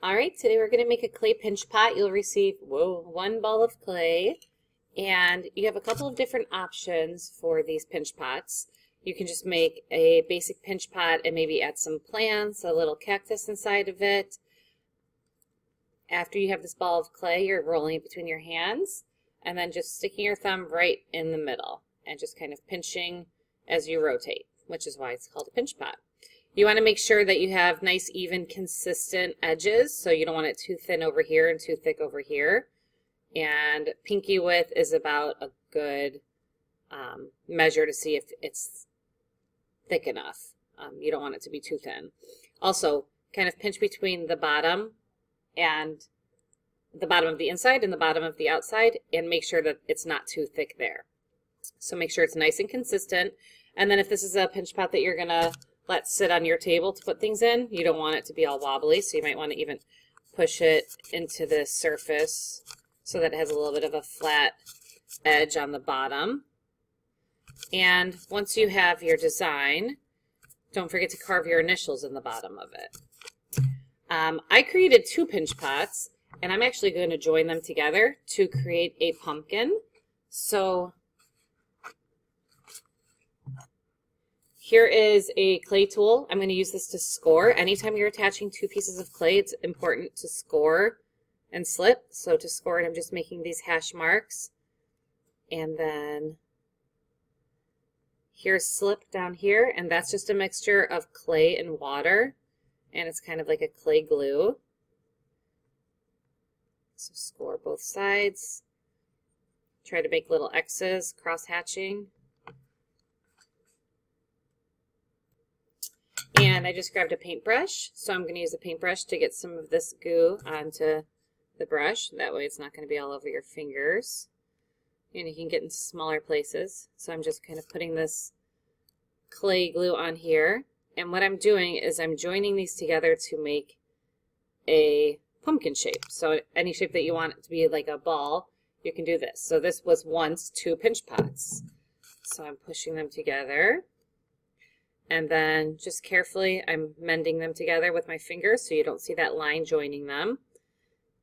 All right, today we're going to make a clay pinch pot. You'll receive, one ball of clay, and you have a couple of different options for these pinch pots. You can just make a basic pinch pot and maybe add some plants, a little cactus inside of it. After you have this ball of clay, you're rolling it between your hands and then just sticking your thumb right in the middle and just kind of pinching as you rotate, which is why it's called a pinch pot. You want to make sure that you have nice, even, consistent edges, so you don't want it too thin over here and too thick over here. And pinky width is about a good measure to see if it's thick enough. You don't want it to be too thin. Also, kind of pinch between the bottom and the bottom of the inside and the bottom of the outside, and make sure that it's not too thick there. So make sure it's nice and consistent. And then if this is a pinch pot that you're going to let sit on your table to put things in, you don't want it to be all wobbly, so you might want to even push it into the surface so that it has a little bit of a flat edge on the bottom. And once you have your design, don't forget to carve your initials in the bottom of it. I created two pinch pots, and I'm actually going to join them together to create a pumpkin. So here is a clay tool. I'm going to use this to score. Anytime you're attaching two pieces of clay, it's important to score and slip. So to score it, I'm just making these hash marks. And then here's slip down here, and that's just a mixture of clay and water. And it's kind of like a clay glue. So score both sides. Try to make little X's, cross-hatching. And I just grabbed a paintbrush, so I'm going to use a paintbrush to get some of this goo onto the brush. That way it's not going to be all over your fingers. And you can get into smaller places. So I'm just kind of putting this clay glue on here. And what I'm doing is I'm joining these together to make a pumpkin shape. So any shape that you want it to be like a ball, you can do this. So this was once two pinch pots. So I'm pushing them together. And then just carefully, I'm mending them together with my fingers so you don't see that line joining them.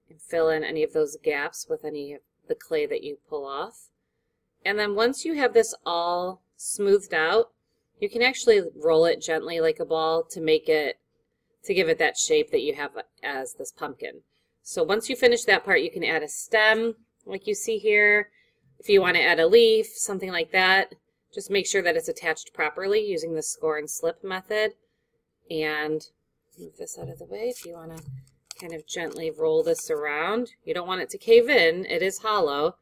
And fill in any of those gaps with any of the clay that you pull off. And then once you have this all smoothed out, you can actually roll it gently like a ball to make it, to give it that shape that you have as this pumpkin. So once you finish that part, you can add a stem like you see here. If you want to add a leaf, something like that. Just make sure that it's attached properly using the score and slip method. And move this out of the way if you want to kind of gently roll this around. You don't want it to cave in. It is hollow.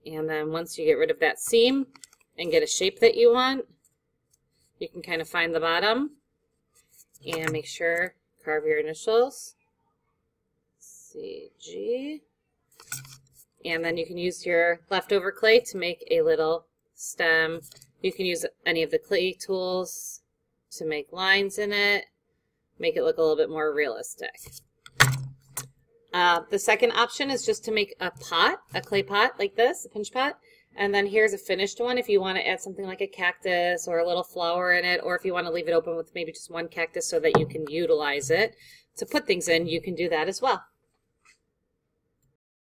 And then once you get rid of that seam and get a shape that you want, you can kind of find the bottom and make sure, carve your initials, CG. And then you can use your leftover clay to make a little stem. You can use any of the clay tools to make lines in it, make it look a little bit more realistic. The second option is just to make a pot, a clay pot like this, a pinch pot. And then here's a finished one if you want to add something like a cactus or a little flower in it, or if you want to leave it open with maybe just one cactus so that you can utilize it to put things in, you can do that as well.